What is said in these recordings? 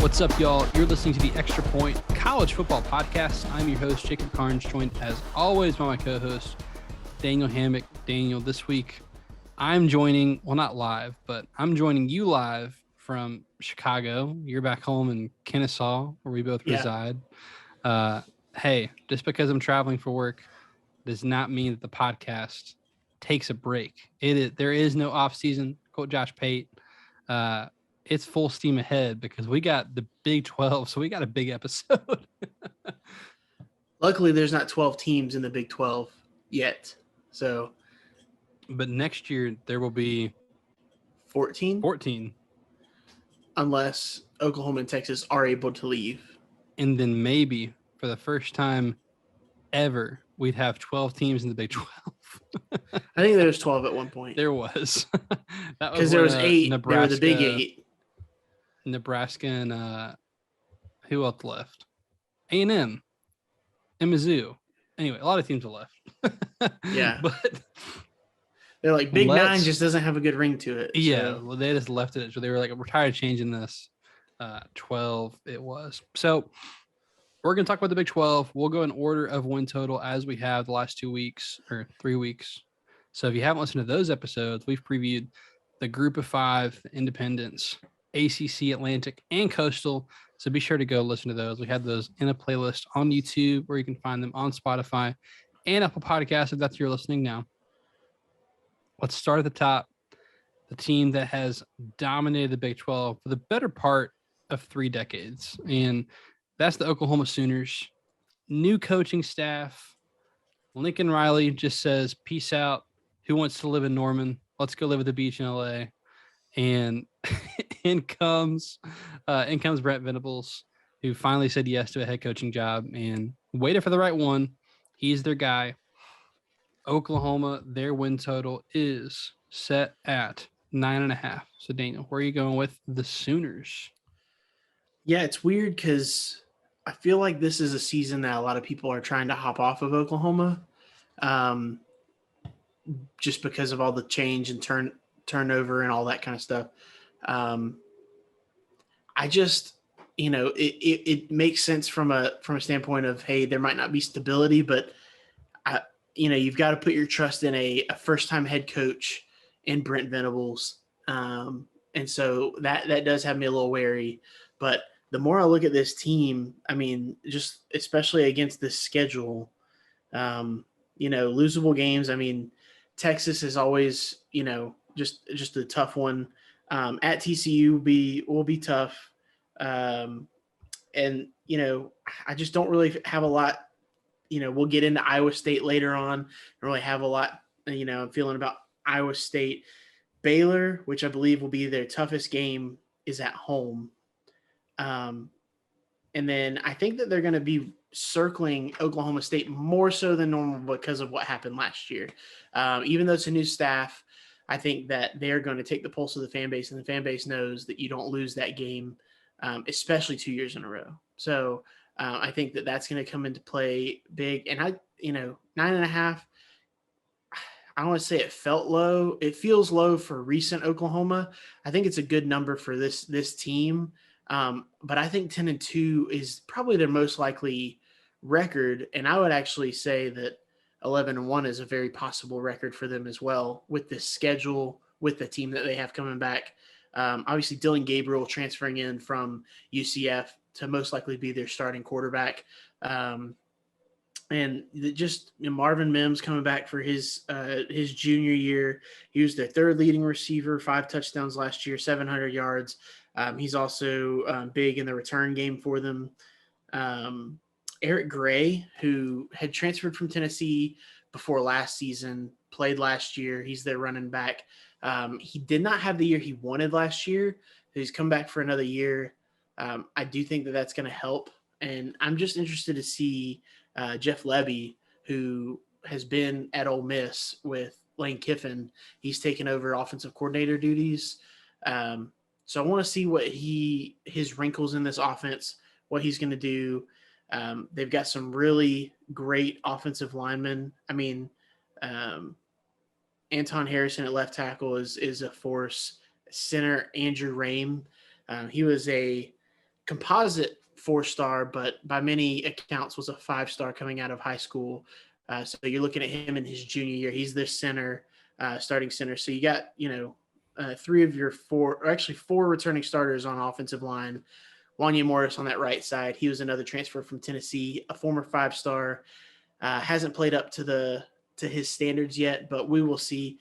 What's up, y'all? You're listening to the Extra Point College Football Podcast. I'm your host, Jacob Carnes, joined as always by my co-host, Daniel Hammock. Daniel, this week I'm joining, well, not live, but I'm joining you live from Chicago. You're back home in Kennesaw, where we both reside. Hey, just because I'm traveling for work does not mean that the podcast takes a break. There is no off season. Quote Josh Pate. It's full steam ahead because we got the Big 12, so we got a big episode. Luckily, there's not 12 teams in the Big 12 yet. But next year there will be 14? 14. Unless Oklahoma and Texas are able to leave. And then maybe for the first time ever, we'd have 12 teams in the Big 12. I think there was 12 at one point. There was. Because there was 8. Nebraska, there were the Big 8. Nebraska and who else left? A&M and Mizzou. Anyway, a lot of teams are left. Yeah. But they're like, Big 9 just doesn't have a good ring to it. Yeah, so. Well, they just left it. So they were like, we're tired of changing this. 12 it was. So we're going to talk about the Big 12. We'll go in order of win total as we have the last 2 weeks or 3 weeks. So if you haven't listened to those episodes, we've previewed the Group of 5, Independents, ACC, Atlantic, and Coastal. So be sure to go listen to those. We have those in a playlist on YouTube, where you can find them on Spotify and Apple Podcasts if that's you're listening now. Let's start at the top. The team that has dominated the Big 12 for the better part of 3 decades, and that's the Oklahoma Sooners. New coaching staff. Lincoln Riley just says, peace out. Who wants to live in Norman? Let's go live at the beach in LA. And in comes Brent Venables, who finally said yes to a head coaching job and waited for the right one. He's their guy. Oklahoma, their win total is set at 9.5. So, Daniel, where are you going with the Sooners? Yeah, it's weird because I feel like this is a season that a lot of people are trying to hop off of Oklahoma, just because of all the change and turnover and all that kind of stuff. I just, it makes sense from a standpoint of, hey, there might not be stability, but you've got to put your trust in a first-time head coach in Brent Venables. And so that does have me a little wary. But the more I look at this team, I mean, just especially against this schedule, losable games. I mean, Texas is always, just a tough one. At TCU will be tough. And, I just don't really have a lot. We'll get into Iowa State later on. I don't really have a lot, I'm feeling about Iowa State. Baylor, which I believe will be their toughest game, is at home. And then I think that they're going to be circling Oklahoma State more so than normal because of what happened last year. Even though it's a new staff, I think that they're going to take the pulse of the fan base, and the fan base knows that you don't lose that game, especially 2 years in a row. So I think that that's going to come into play big. And 9.5, I don't want to say it felt low. It feels low for recent Oklahoma. I think it's a good number for this team. But I think 10-2 is probably their most likely record. And I would actually say that 11-1 is a very possible record for them as well, with this schedule, with the team that they have coming back. Obviously, Dylan Gabriel transferring in from UCF to most likely be their starting quarterback. And just Marvin Mims coming back for his junior year. He was their third leading receiver, 5 touchdowns last year, 700 yards. He's also big in the return game for them. Eric Gray, who had transferred from Tennessee before last season, played last year. He's their running back. He did not have the year he wanted last year. He's come back for another year. I do think that that's going to help. And I'm just interested to see Jeff Lebby, who has been at Ole Miss with Lane Kiffin. He's taken over offensive coordinator duties. So I want to see what his wrinkles in this offense, what he's going to do. They've got some really great offensive linemen. I mean, Anton Harrison at left tackle is a force. Center Andrew Rame. He was a composite 4-star, but by many accounts was a 5-star coming out of high school. So you're looking at him in his junior year. He's their center, starting center. So you got, 3 of your 4, or actually 4 returning starters on offensive line. Wanya Morris on that right side. He was another transfer from Tennessee, a former 5-star. Hasn't played up to his standards yet, but we will see.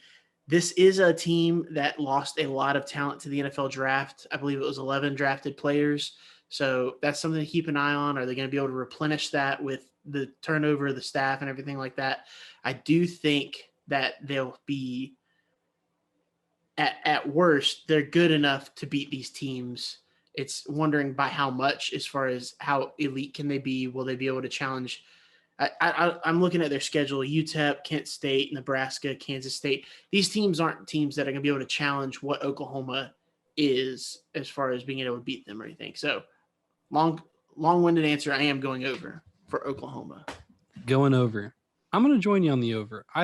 This is a team that lost a lot of talent to the NFL draft. I believe it was 11 drafted players. So that's something to keep an eye on. Are they going to be able to replenish that with the turnover of the staff and everything like that? I do think that they'll be, at worst, they're good enough to beat these teams. It's wondering by how much, as far as how elite can they be? Will they be able to challenge? I'm looking at their schedule: UTEP, Kent State, Nebraska, Kansas State. These teams aren't teams that are going to be able to challenge what Oklahoma is as far as being able to beat them or anything. So long-winded answer. I am going over for Oklahoma. Going over. I'm going to join you on the over. I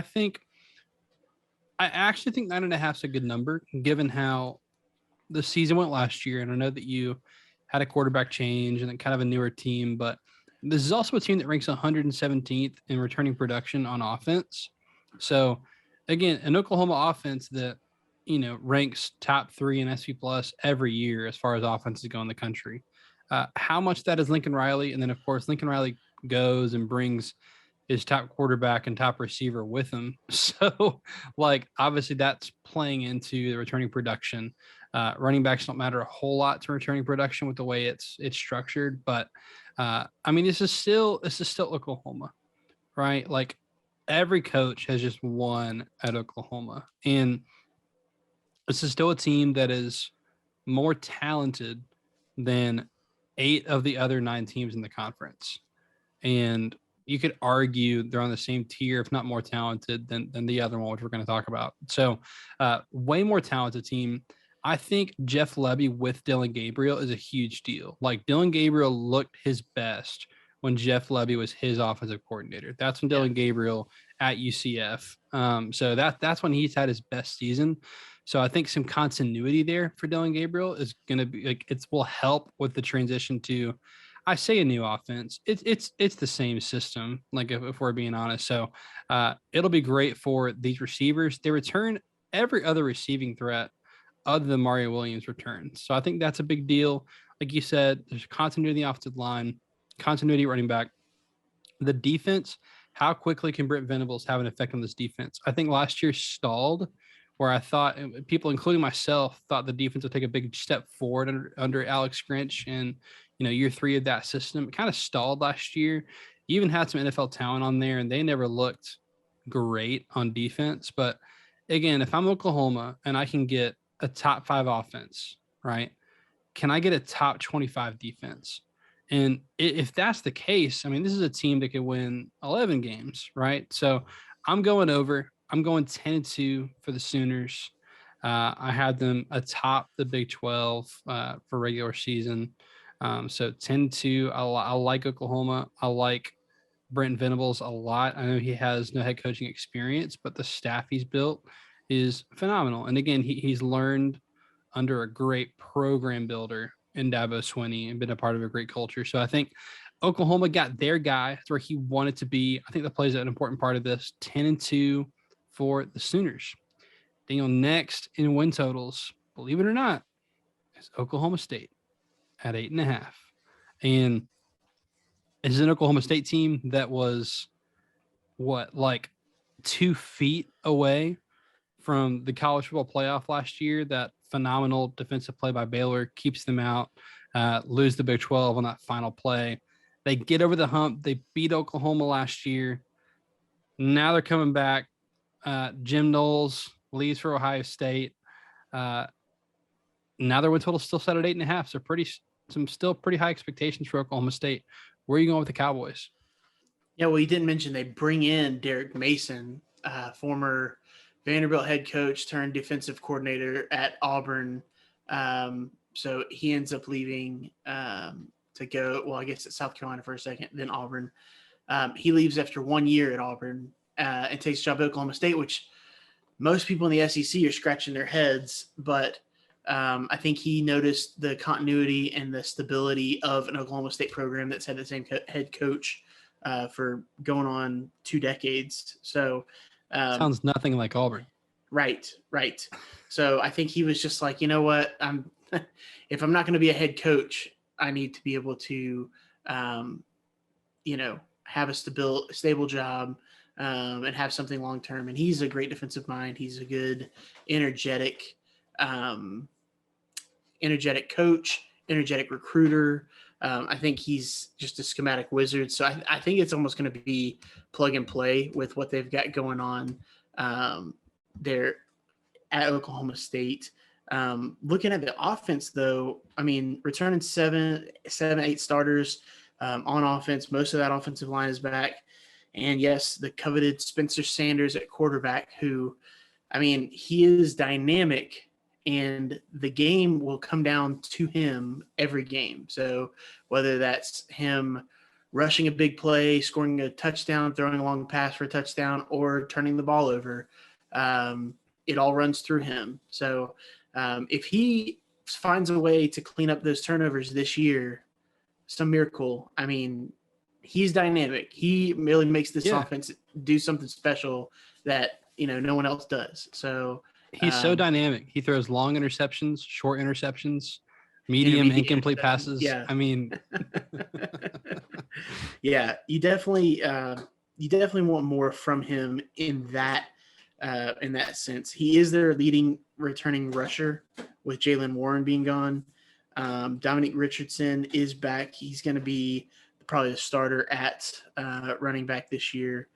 actually think 9.5 is a good number, given how the season went last year. And I know that you had a quarterback change and kind of a newer team, but this is also a team that ranks 117th in returning production on offense. So, again, an Oklahoma offense that, ranks top 3 in SV Plus every year as far as offenses go in the country. How much that is Lincoln Riley? And then, of course, Lincoln Riley goes and brings his top quarterback and top receiver with him. So, obviously that's playing into the returning production. Running backs don't matter a whole lot to returning production with the way it's structured, but this is still Oklahoma, right? Every coach has just won at Oklahoma, and this is still a team that is more talented than 8 of the other 9 teams in the conference. And you could argue they're on the same tier, if not more talented than the other one, which we're going to talk about. So way more talented team. I think Jeff Lebby with Dylan Gabriel is a huge deal. Dylan Gabriel looked his best when Jeff Lebby was his offensive coordinator. That's when Dylan Gabriel at UCF. So that's when he's had his best season. So I think some continuity there for Dylan Gabriel is going to be it will help with the transition to, I say, a new offense. It's the same system, if we're being honest. So it'll be great for these receivers. They return every other receiving threat other than Mario Williams returns. So I think that's a big deal. Like you said, there's continuity in the offensive line, continuity running back. The defense, how quickly can Brent Venables have an effect on this defense? I think last year stalled, where I thought people, including myself, thought the defense would take a big step forward under Alex Grinch and, year 3 of that system. It kind of stalled last year. You even had some NFL talent on there, and they never looked great on defense. But again, if I'm Oklahoma and I can get a top 5 offense, right? Can I get a top 25 defense? And if that's the case, this is a team that could win 11 games, right? So I'm going over. I'm going 10-2 for the Sooners. I had them atop the Big 12 for regular season. So 10-2. I like Oklahoma. I like Brent Venables a lot. I know he has no head coaching experience, but the staff he's built is phenomenal. And again, he's learned under a great program builder in Dabo Swinney and been a part of a great culture. So I think Oklahoma got their guy. That's where he wanted to be. I think that plays an important part of this. 10-2 for the Sooners. Daniel, next in win totals, believe it or not, is Oklahoma State at 8.5. And this is an Oklahoma State team that was 2 feet away from the college football playoff last year. That phenomenal defensive play by Baylor keeps them out, lose the Big 12 on that final play. They get over the hump. They beat Oklahoma last year. Now they're coming back. Jim Knowles leaves for Ohio State. Now their win total is still set at 8.5. So still pretty high expectations for Oklahoma State. Where are you going with the Cowboys? Yeah, well, you didn't mention they bring in Derek Mason, former Vanderbilt head coach turned defensive coordinator at Auburn. So he ends up leaving to go, well, I guess at South Carolina for a second, then Auburn. He leaves after 1 year at Auburn and takes a job at Oklahoma State, which most people in the SEC are scratching their heads. But I think he noticed the continuity and the stability of an Oklahoma State program that's had the same head coach for going on 2 decades. So Sounds nothing like Auburn. Right. So I think he was just like, you know what, if I'm not going to be a head coach, I need to be able to, have a stable job and have something long term. And he's a great defensive mind. He's a good, energetic coach, energetic recruiter. I think he's just a schematic wizard. So I think it's almost going to be plug and play with what they've got going on there at Oklahoma State. Looking at the offense, though, I mean, returning 8 starters on offense. Most of that offensive line is back. And yes, the coveted Spencer Sanders at quarterback, who, I mean, he is dynamic, and the game will come down to him every game. So whether that's him rushing a big play, scoring a touchdown, throwing a long pass for a touchdown, or turning the ball over, it all runs through him. So if he finds a way to clean up those turnovers this year, some miracle, I mean, he's dynamic. He really makes this offense do something special that, no one else does. So he's so dynamic. He throws long interceptions, short interceptions, medium incomplete passes. Yeah. I mean, yeah, you definitely want more from him in that sense. He is their leading returning rusher with Jalen Warren being gone. Dominic Richardson is back. He's going to be probably the starter at running back this year.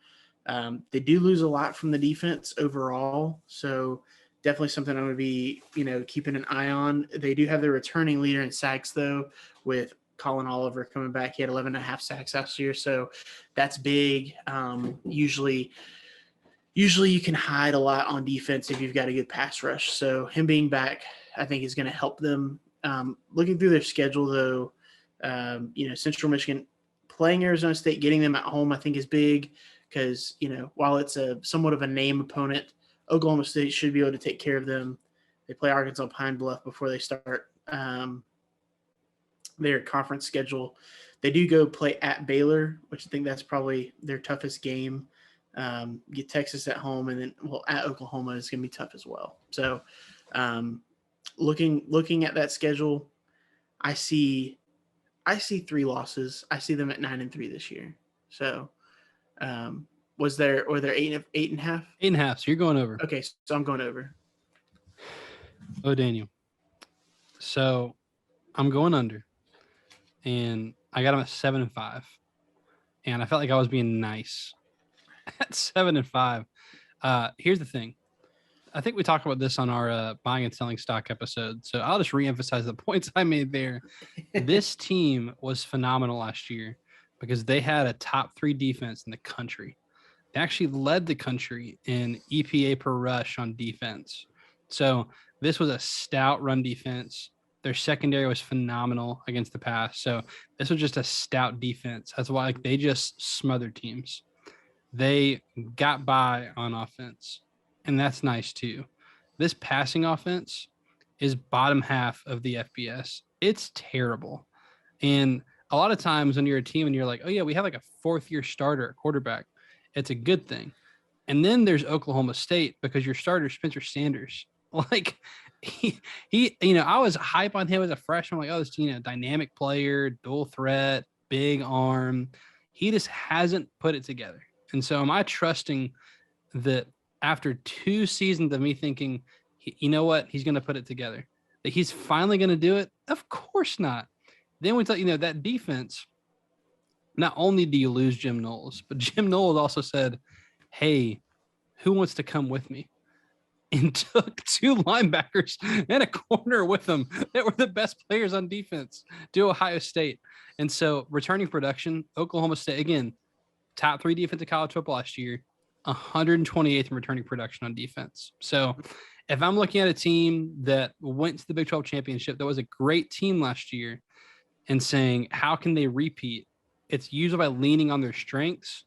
They do lose a lot from the defense overall, so definitely something I'm going to be, keeping an eye on. They do have their returning leader in sacks, though, with Colin Oliver coming back. He had 11.5 sacks last year, so that's big. Usually you can hide a lot on defense if you've got a good pass rush. So him being back, I think, is going to help them. Looking through their schedule, though, Central Michigan playing Arizona State, getting them at home, I think is big because, while it's somewhat of a name opponent, Oklahoma State should be able to take care of them. They play Arkansas Pine Bluff before they start their conference schedule. They do go play at Baylor, which I think that's probably their toughest game. Get Texas at home, and then at Oklahoma is going to be tough as well. So looking at that schedule, I see 3 losses. I see them at 9-3 this year. So were there 8.5? 8.5. So you're going over. Okay, so I'm going over. Oh, Daniel. So I'm going under, and I got them at 7-5, and I felt like I was being nice at 7-5. Here's the thing. I think we talked about this on our buying and selling stock episode, so I'll just reemphasize the points I made there. This team was phenomenal last year because they had a top 3 defense in the country. They actually led the country in EPA per rush on defense. So this was a stout run defense. Their secondary was phenomenal against the pass. So this was just a stout defense. That's why they just smothered teams. They got by on offense, and that's nice too. This passing offense is bottom half of the FBS. It's terrible. And a lot of times when you're a team and you're like, oh yeah, we have like a 4th-year starter at quarterback, it's a good thing. And then there's Oklahoma State because your starter, Spencer Sanders, like he I was hype on him as a freshman. I'm like, oh, this dynamic player, dual threat, big arm. He just hasn't put it together. And so am I trusting that after 2 seasons of me thinking, you know what, he's going to put it together, that he's finally going to do it? Of course not. Then we thought, that defense, not only do you lose Jim Knowles, but Jim Knowles also said, hey, who wants to come with me? And took 2 linebackers and a corner with them that were the best players on defense to Ohio State. And so returning production, Oklahoma State, again, top 3 defense in college football last year, 128th in returning production on defense. So if I'm looking at a team that went to the Big 12 championship, that was a great team last year, and saying, how can they repeat? It's usually by leaning on their strengths.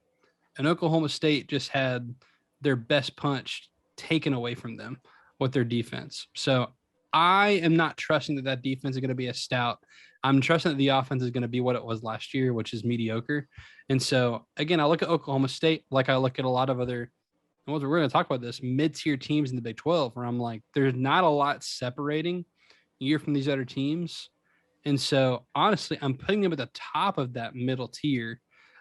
And Oklahoma State just had their best punch taken away from them with their defense. So I am not trusting that defense is going to be a stout. I'm trusting that the offense is going to be what it was last year, which is mediocre. And so, again, I look at Oklahoma State like I look at a lot of other, we're going to talk about this, mid-tier teams in the Big 12, where I'm like, there's not a lot separating you from these other teams. And so, honestly, I'm putting them at the top of that middle tier.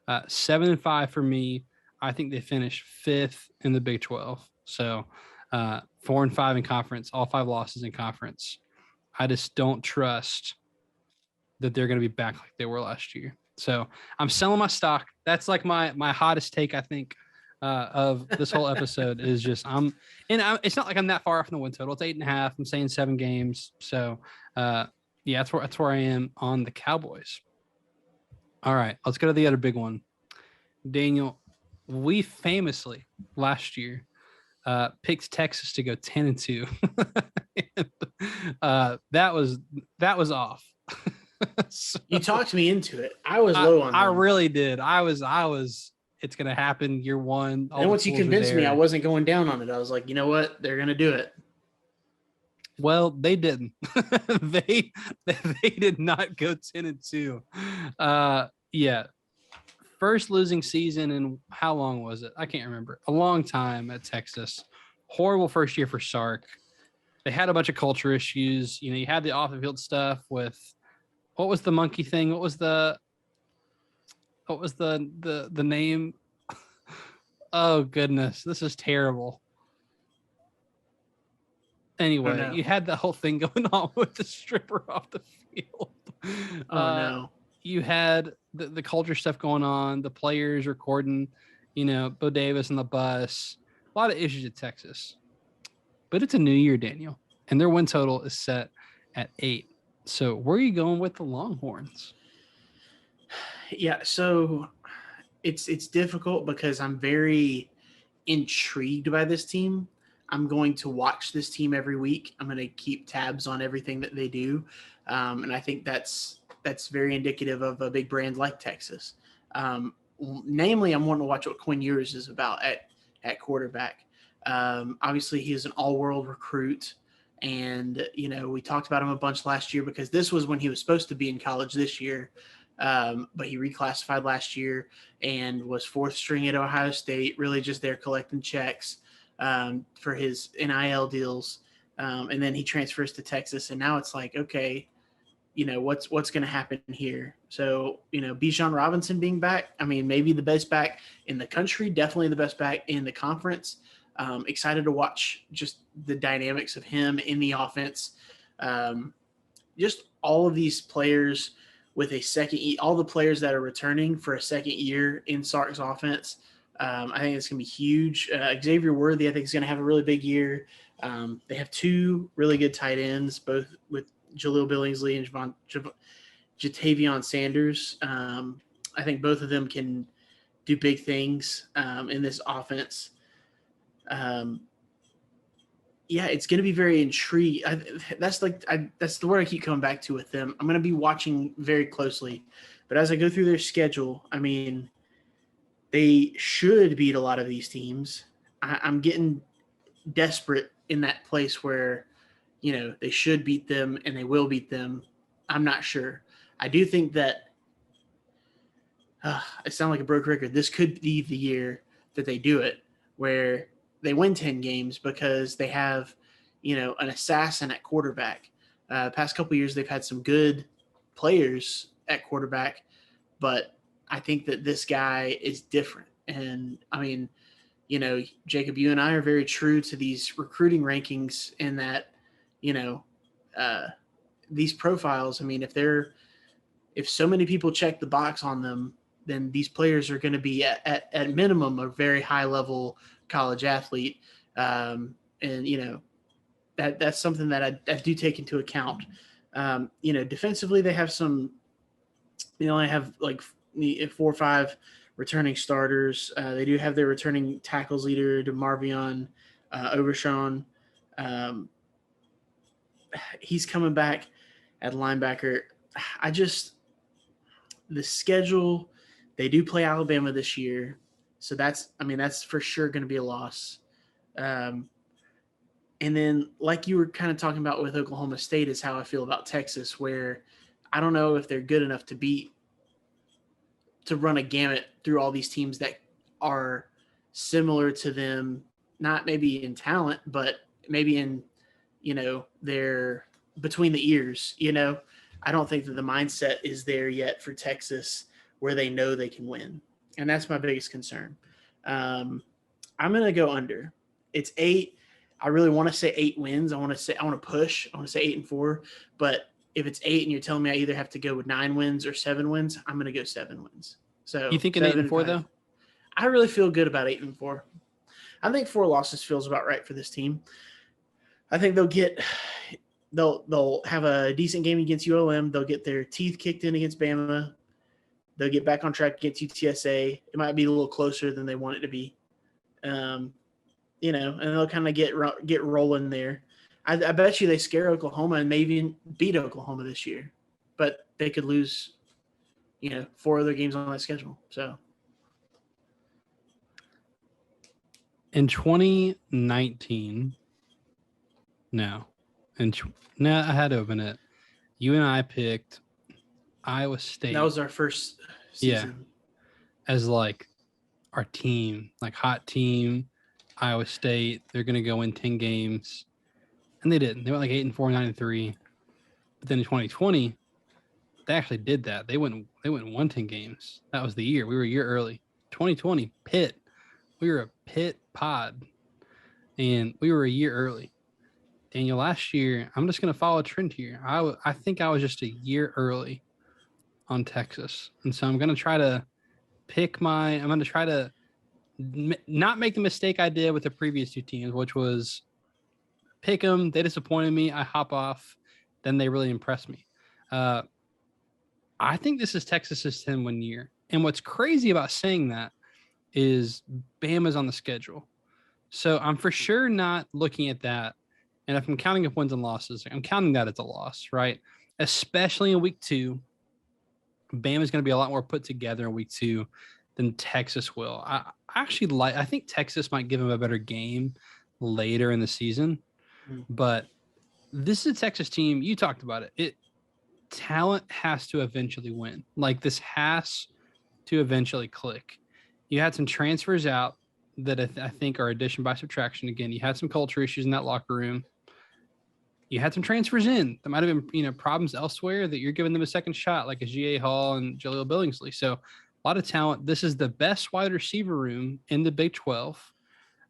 7-5 for me. I think they finish 5th in the Big 12. So, 4-5 in conference, all 5 losses in conference. I just don't trust that they're going to be back like they were last year. So I'm selling my stock. That's like my hottest take, I think, of this whole episode is just it's not like I'm that far off from the win total. It's 8.5. I'm saying 7 games. So yeah, that's where I am on the Cowboys. All right, let's go to the other big one. Daniel, we famously last year picked Texas to go 10-2. That was off. So, you talked me into it. I was low on them. I really did. I was it's gonna happen year one. And once you convinced me, I wasn't going down on it. I was like, you know what? They're gonna do it. Well, they didn't. they did not go 10-2. Yeah. First losing season in how long was it? I can't remember. A long time at Texas. Horrible first year for Sark. They had a bunch of culture issues. You know, you had the off the field stuff with what was the monkey thing? What was the name? Oh goodness, this is terrible. Anyway, you had the whole thing going on with the stripper off the field. No. You had the culture stuff going on, the players recording, Bo Davis on the bus. A lot of issues at Texas. But it's a new year, Daniel, and their win total is set at 8. So where are you going with the Longhorns? Yeah, so it's difficult because I'm very intrigued by this team. I'm going to watch this team every week. I'm going to keep tabs on everything that they do, and I think that's very indicative of a big brand like Texas. Namely, I'm wanting to watch what Quinn Ewers is about at quarterback. Obviously, he is an all-world recruit. And, we talked about him a bunch last year because this was when he was supposed to be in college this year. But he reclassified last year and was 4th string at Ohio State, really just there collecting checks for his NIL deals. And then he transfers to Texas. And now it's like, okay, what's going to happen here? So, Bijan Robinson being back, I mean, maybe the best back in the country, definitely the best back in the conference. Excited to watch just the dynamics of him in the offense. Just all of these players with a second, all the players that are returning for a second year in Sark's offense. I think it's going to be huge. Xavier Worthy, I think, is going to have a really big year. They have 2 really good tight ends, both with Jaleel Billingsley and Jatavion Sanders. I think both of them can do big things in this offense. It's going to be very intrigued. That's the word I keep coming back to with them. I'm going to be watching very closely, but as I go through their schedule, I mean, they should beat a lot of these teams. I'm getting desperate in that place where, they should beat them and they will beat them. I'm not sure. I do think that I sound like a broke record. This could be the year that they do it, where they win 10 games because they have, an assassin at quarterback. Past couple of years, they've had some good players at quarterback, but I think that this guy is different. And I mean, Jacob, you and I are very true to these recruiting rankings in that, these profiles. I mean, if so many people check the box on them, then these players are going to be at minimum a very high level college athlete. And, that's something that I do take into account. Defensively, they have they only have like 4 or 5 returning starters. They do have their returning tackles leader, DeMarvion Overshawn. He's coming back at linebacker. The schedule, they do play Alabama this year. So that's for sure going to be a loss. And then, like you were kind of talking about with Oklahoma State, is how I feel about Texas, where I don't know if they're good enough to run a gamut through all these teams that are similar to them, not maybe in talent, but maybe in, their between the ears, I don't think that the mindset is there yet for Texas where they know they can win. And that's my biggest concern. I'm going to go under. It's 8. I really want to say 8 wins. I want to push. I want to say 8-4. But if it's 8 and you're telling me I either have to go with 9 wins or 7 wins, I'm going to go 7 wins. So You think an 8-4 though? I really feel good about 8-4. I think 4 losses feels about right for this team. I think they'll have a decent game against ULM. They'll get their teeth kicked in against Bama. They'll get back on track against UTSA. It might be a little closer than they want it to be. And they'll kind of get rolling there. I bet you they scare Oklahoma and maybe beat Oklahoma this year, but they could lose, 4 other games on that schedule. So in 2019, I had to open it. You and I picked Iowa State. That was our first season. Yeah, as like our team, like hot team. Iowa State, they're going to go win 10 games. And they didn't. They went like 8-4, 9-3. But then in 2020, they actually did that. They went and won 10 games. That was the year. We were a year early. 2020, Pitt. We were a Pitt pod. And we were a year early. Daniel, last year, I'm just going to follow a trend here. I think I was just a year early on Texas. And so I'm going to try to not make the mistake I did with the previous 2 teams, which was pick them. They disappointed me. I hop off. Then they really impressed me. I think this is Texas's 10-win year. And what's crazy about saying that is Bama's on the schedule. So I'm for sure not looking at that. And if I'm counting up wins and losses, I'm counting that as a loss, right? Especially in week 2. Bama's going to be a lot more put together in week 2 than Texas will. I think Texas might give them a better game later in the season, but this is a Texas team. You talked about it. Talent has to eventually win. Like this has to eventually click. You had some transfers out that I think are addition by subtraction. Again, you had some culture issues in that locker room. You had some transfers in that might have been, problems elsewhere that you're giving them a second shot, like a G.A. Hall and Jaleel Billingsley. So a lot of talent. This is the best wide receiver room in the Big 12.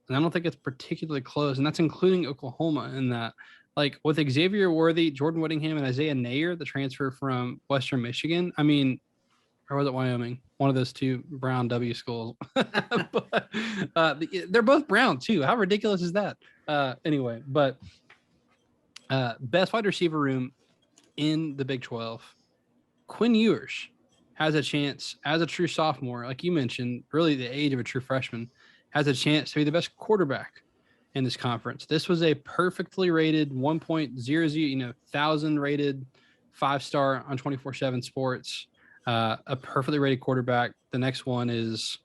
And I don't think it's particularly close. And that's including Oklahoma in that. Like with Xavier Worthy, Jordan Whittingham, and Isaiah Nayer, the transfer from Western Michigan. I mean, or was it Wyoming? One of those 2 Brown W schools. But, they're both Brown too. How ridiculous is that? Anyway, but best wide receiver room in the Big 12. Quinn Ewers has a chance as a true sophomore, like you mentioned, really the age of a true freshman, has a chance to be the best quarterback in this conference. This was a perfectly rated 1.00, 1,000 rated 5-star on 24/7 Sports. A perfectly rated quarterback. The next one is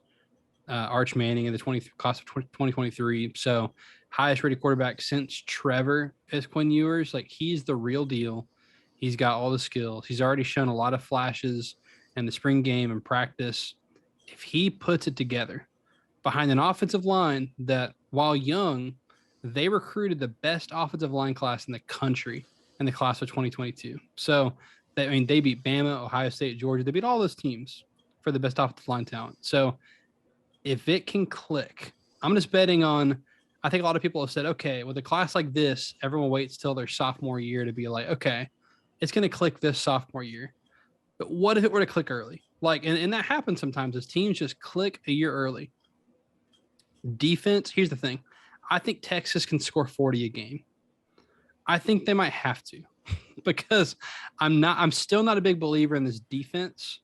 Arch Manning in the class of 2023. So highest rated quarterback since Trevor is Quinn Ewers. Like he's the real deal. He's got all the skills. He's already shown a lot of flashes in the spring game and practice. If he puts it together behind an offensive line that, while young, they recruited the best offensive line class in the country in the class of 2022. So, they beat Bama, Ohio State, Georgia. They beat all those teams for the best offensive line talent. So, if it can click, I'm just betting on, I think a lot of people have said, okay, with a class like this, everyone waits till their sophomore year to be like, okay, it's going to click this sophomore year. But what if it were to click early? Like, and that happens sometimes as teams just click a year early. Defense, here's the thing. I think Texas can score 40 a game. I think they might have to because I'm still not a big believer in this defense,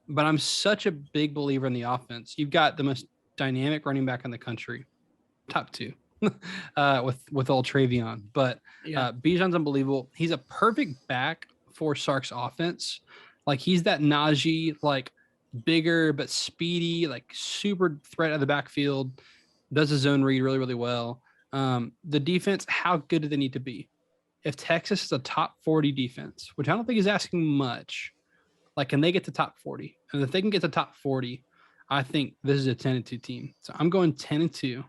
but I'm such a big believer in the offense. You've got the most dynamic running back in the country, top 2, with old Travion. But Bijan's unbelievable. He's a perfect back for Sark's offense. Like he's that Najee, like bigger but speedy, like super threat of the backfield. Does his zone read really, really well. The defense, how good do they need to be? If Texas is a top 40 defense, which I don't think is asking much, like, can they get to top 40? And if they can get to top 40, I think this is a 10-2 team. So I'm going 10-2,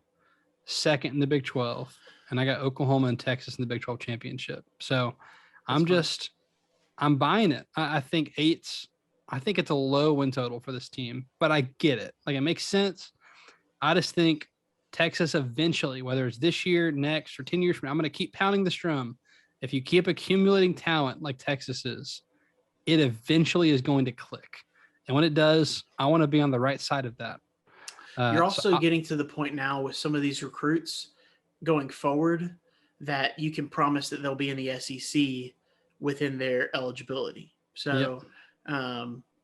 second in the Big 12, and I got Oklahoma and Texas in the Big 12 championship. So I'm buying it. I think it's a low win total for this team, but I get it. Like, it makes sense. I just think Texas eventually, whether it's this year, next, or 10 years from now, I'm going to keep pounding this drum. If you keep accumulating talent like Texas is, it eventually is going to click. And when it does, I want to be on the right side of that. You're also getting to the point now with some of these recruits going forward that you can promise that they'll be in the SEC within their eligibility. So,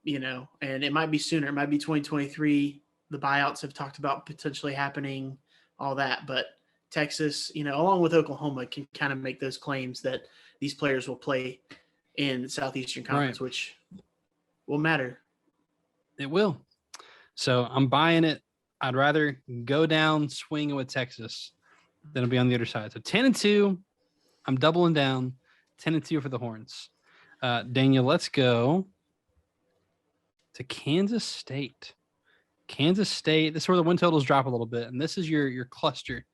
you know, and it might be sooner. It might be 2023. The buyouts have talked about potentially happening, all that. But Texas, you know, along with Oklahoma, can kind of make those claims that these players will play in the Southeastern Conference, which will matter. It will. So I'm buying it. I'd rather go down swinging with Texas than be on the other side. So 10-2, I'm doubling down. 10-2 for the Horns. Daniel, let's go to Kansas State. Kansas State, this is where the win totals drop a little bit, and this is your cluster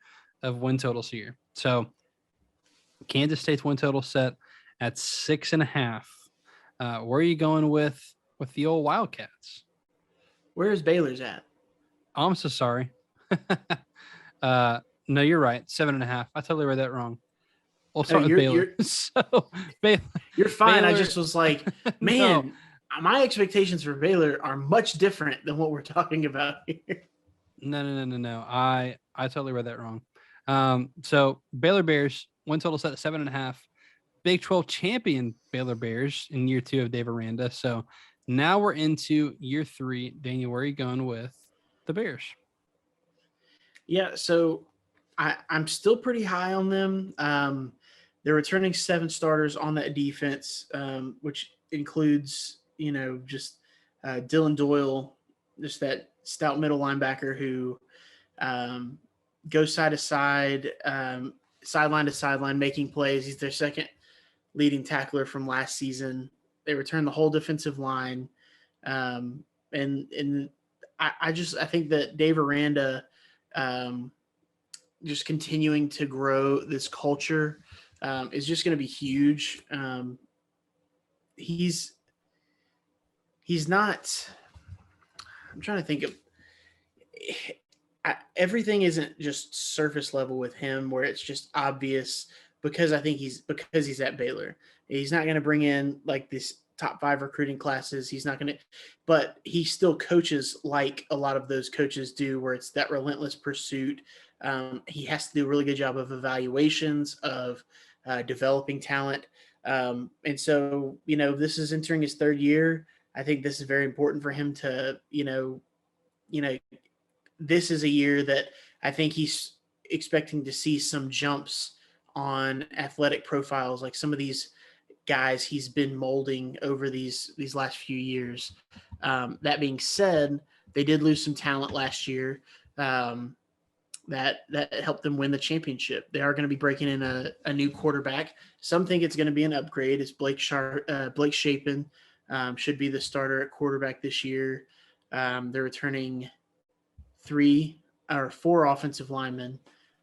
of win totals here. So Kansas State's win total set at 6.5. Where are you going with the old Wildcats? Where is Baylor's at? Oh, I'm so sorry. No, you're right. 7.5. I totally read that wrong. We'll start with Baylor. You're fine. Baylor, I just was like, man, my expectations for Baylor are much different than what we're talking about here. No. I totally read that wrong. So Baylor Bears, win total set at 7.5. Big 12 champion Baylor Bears in year 2 of Dave Aranda. So now we're into year 3. Daniel, where are you going with the Bears? Yeah, so I'm still pretty high on them. They're returning 7 starters on that defense, which includes, you know, just Dylan Doyle, just that stout middle linebacker who goes side to side, sideline to sideline, making plays. He's their second leading tackler from last season. They return the whole defensive line. And I think that Dave Aranda, just continuing to grow this culture is just going to be huge. He's not, I'm trying to think of, everything isn't just surface level with him where it's just obvious because he's at Baylor. He's not going to bring in like this top 5 recruiting classes. He's not going to, but he still coaches like a lot of those coaches do, where it's that relentless pursuit. He has to do a really good job of evaluations, of developing talent. And so, you know, this is entering his 3rd year. I think this is very important for him to, you know, this is a year that I think he's expecting to see some jumps on athletic profiles, like some of these guys he's been molding over these last few years. That being said, they did lose some talent last year that helped them win the championship. They are going to be breaking in a new quarterback. Some think it's going to be an upgrade. It's Blake Shapen should be the starter at quarterback this year. They're returning 4 offensive linemen.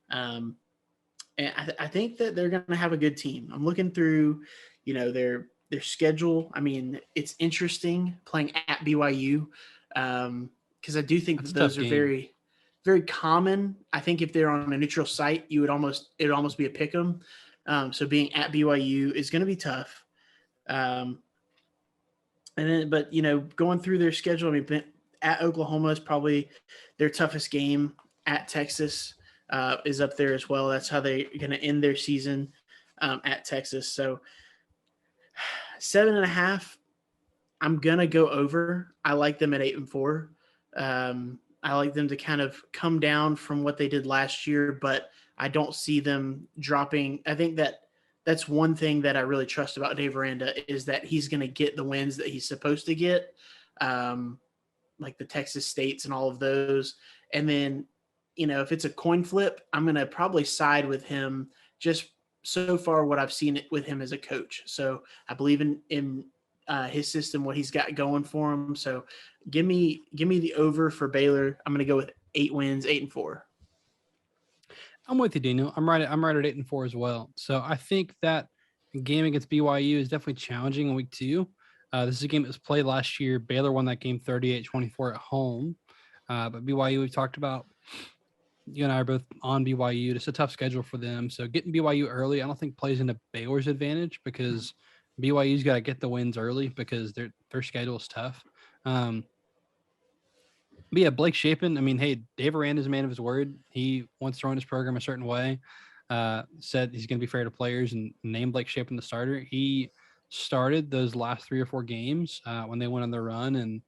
And I think that they're going to have a good team. I'm looking through, you know, their schedule. I mean, it's interesting playing at BYU because I do think that those are very, very common. I think if they're on a neutral site, it would almost be a pick 'em. So being at BYU is going to be tough. But you know, going through their schedule, I mean, at Oklahoma is probably their toughest game. At Texas is up there as well. That's how they're going to end their season at Texas. So 7.5, I'm going to go over. I like them at 8-4. I like them to kind of come down from what they did last year, but I don't see them dropping. I think that's one thing that I really trust about Dave Aranda is that he's going to get the wins that he's supposed to get, like the Texas States and all of those. And then if it's a coin flip, I'm going to probably side with him just so far what I've seen with him as a coach. So I believe in his system, what he's got going for him. So give me the over for Baylor. I'm going to go with 8 wins, 8-4. I'm with you, Daniel. I'm right at 8-4 as well. So I think that game against BYU is definitely challenging in week 2. This is a game that was played last year. Baylor won that game 38-24 at home. But BYU, we've talked about. You and I are both on BYU. It's a tough schedule for them. So getting BYU early, I don't think plays into Baylor's advantage because BYU's got to get the wins early because their schedule is tough. But yeah, Blake Shapen, I mean, hey, Dave Aranda is a man of his word. He wants to run his program a certain way. Said he's going to be fair to players and named Blake Shapen the starter. He started those last 3 or 4 games when they went on their run and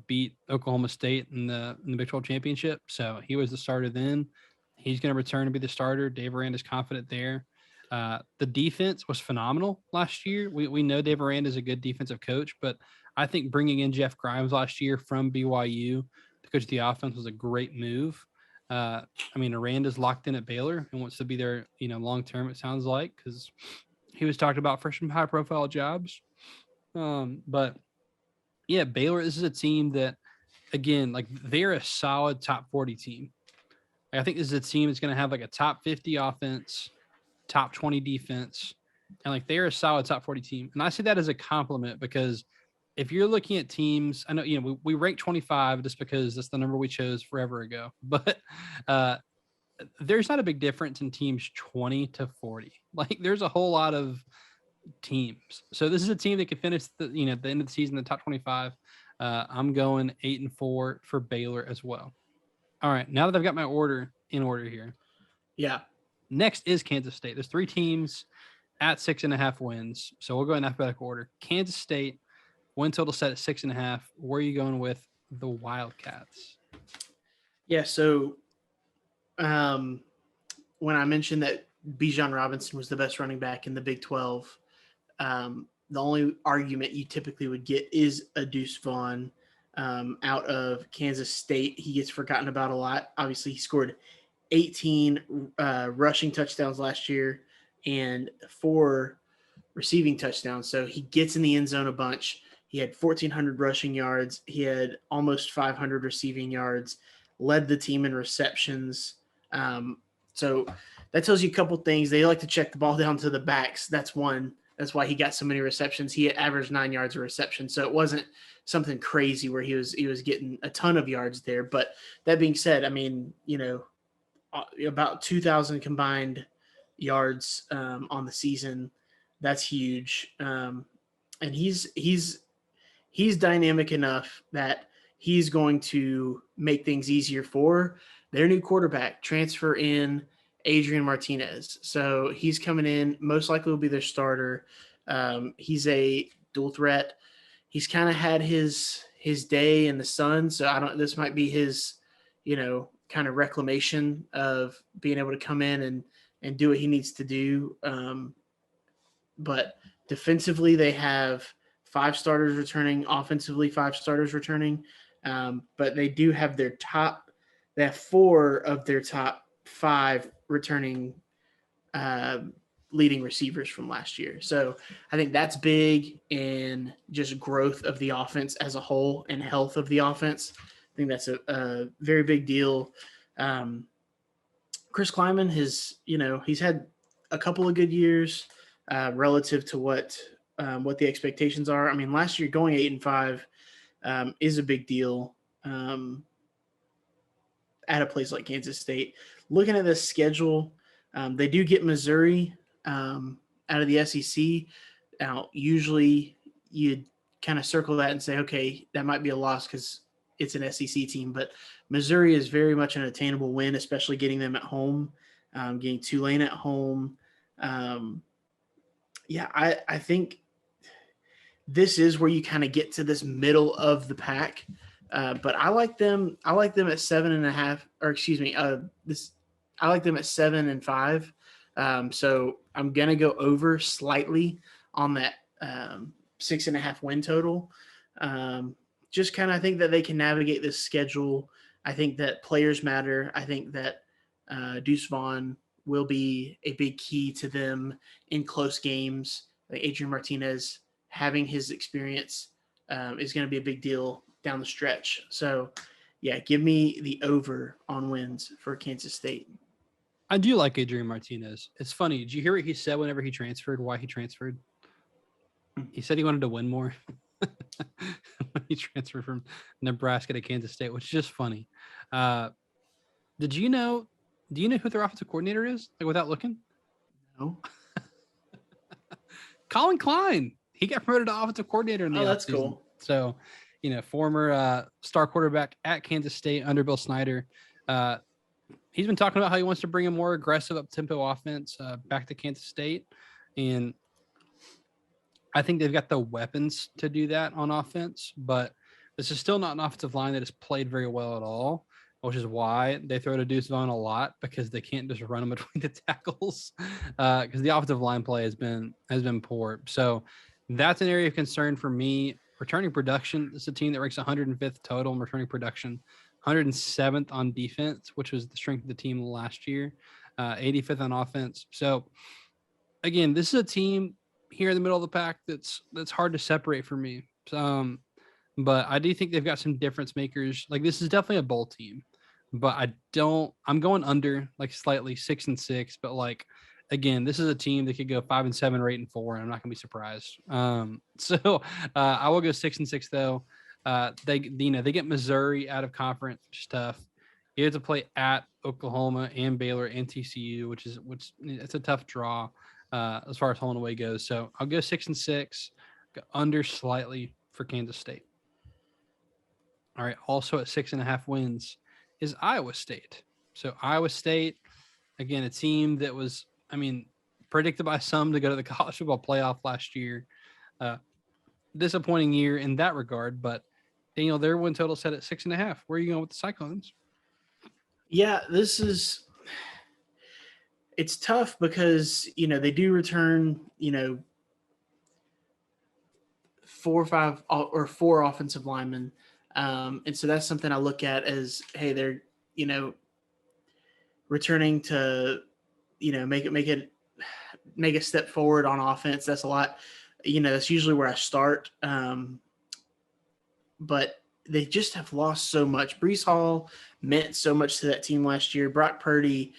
beat Oklahoma State in the Big 12 championship. So he was the starter then. He's going to return to be the starter. Dave Aranda is confident there. The defense was phenomenal last year. We know Dave Aranda is a good defensive coach, but I think bringing in Jeff Grimes last year from BYU to coach the offense was a great move. I mean, Aranda's locked in at Baylor and wants to be there, long term. It sounds like because he was talked about for some high profile jobs. But yeah, Baylor. This is a team that, again, like they're a solid top 40 team. I think this is a team that's going to have like a top 50 offense, top 20 defense, and like they're a solid top 40 team. And I say that as a compliment because if you're looking at teams, I know, we rank 25 just because that's the number we chose forever ago, but there's not a big difference in teams 20 to 40. Like there's a whole lot of teams. So this is a team that could finish the end of the season in the top 25. I'm going 8-4 for Baylor as well. All right. Now that I've got my order in order here. Yeah. Next is Kansas State. There's 3 teams at 6.5 wins. So we'll go in alphabetical order. Kansas State, win total set at 6.5. Where are you going with the Wildcats? Yeah. So when I mentioned that Bijan Robinson was the best running back in the Big 12, the only argument you typically would get is a Deuce Vaughn out of Kansas State. He gets forgotten about a lot. Obviously, he scored 18 rushing touchdowns last year and 4 receiving touchdowns. So he gets in the end zone a bunch. He had 1,400 rushing yards. He had almost 500 receiving yards, led the team in receptions. So that tells you a couple things. They like to check the ball down to the backs. That's one. That's why he got so many receptions. He had averaged 9 yards a reception. So it wasn't something crazy where he was getting a ton of yards there. But that being said, I mean, about 2,000 combined yards on the season. That's huge. And he's dynamic enough that he's going to make things easier for their new quarterback, transfer in Adrian Martinez. So he's coming in, most likely will be their starter. He's a dual threat. He's kind of had his day in the sun. So this might be his, kind of reclamation of being able to come in and do what he needs to do. But defensively, they have 5 starters returning, offensively 5 starters returning. But they do have they have 4 of their top 5 returning leading receivers from last year. So I think that's big in just growth of the offense as a whole and health of the offense. I think that's a very big deal. Chris Kleiman he's had a couple of good years relative to what the expectations are. I mean, last year going 8-5 is a big deal at a place like Kansas State. Looking at this schedule, they do get Missouri out of the SEC. Now, usually you'd kind of circle that and say, okay, that might be a loss because it's an SEC team. But Missouri is very much an attainable win, especially getting them at home, getting Tulane at home. I think this is where you kind of get to this middle of the pack. But I like them. I like them at 7.5, or excuse me. I like them at 7-5. So I'm gonna go over slightly on that 6.5 win total. Just kind of think that they can navigate this schedule I think that players matter. I think that Deuce Vaughn will be a big key to them in close games. Like Adrian Martinez having his experience is going to be a big deal down the stretch. So, yeah, give me the over on wins for Kansas State. I do like Adrian Martinez. It's funny. Did you hear what he said whenever he transferred? Why he transferred? He said he wanted to win more. When he transferred from Nebraska to Kansas State, which is just funny. Did you know? Do you know who their offensive coordinator is? Like without looking, No? Colin Klein. He got promoted to offensive coordinator in the Oh, that's offseason. cool. So, former star quarterback at Kansas State under Bill Snyder. He's been talking about how he wants to bring a more aggressive up-tempo offense back to Kansas State. And I think they've got the weapons to do that on offense, but this is still not an offensive line that has played very well at all, which is why they throw to Deuce Vaughn a lot, because they can't just run him between the tackles because the offensive line play has been poor. So that's an area of concern for me. Returning production, this is a team that ranks 105th total in returning production, 107th on defense, which was the strength of the team last year, 85th on offense. So again, this is a team here in the middle of the pack that's hard to separate for me. But I do think they've got some difference makers. Like this is definitely a bowl team, but I'm going under like slightly 6-6, but like, again, this is a team that could go 5-7 or 8-4, and I'm not gonna be surprised. So I will go 6-6 though. They get Missouri out of conference, which is tough. You have to play at Oklahoma and Baylor and TCU, which it's a tough draw as far as home and away goes. So I'll go 6-6, go under slightly for Kansas State. All right. Also at 6.5 wins is Iowa State. So Iowa State, again, a team that was, predicted by some to go to the college football playoff last year. Disappointing year in that regard, but Daniel, their win total set at 6.5. Where are you going with the Cyclones? Yeah, it's tough because, they do return, 4 offensive linemen. And so that's something I look at as, hey, they're, returning to, make a step forward on offense. That's a lot, that's usually where I start. But they just have lost so much. Breece Hall meant so much to that team last year. Brock Purdy,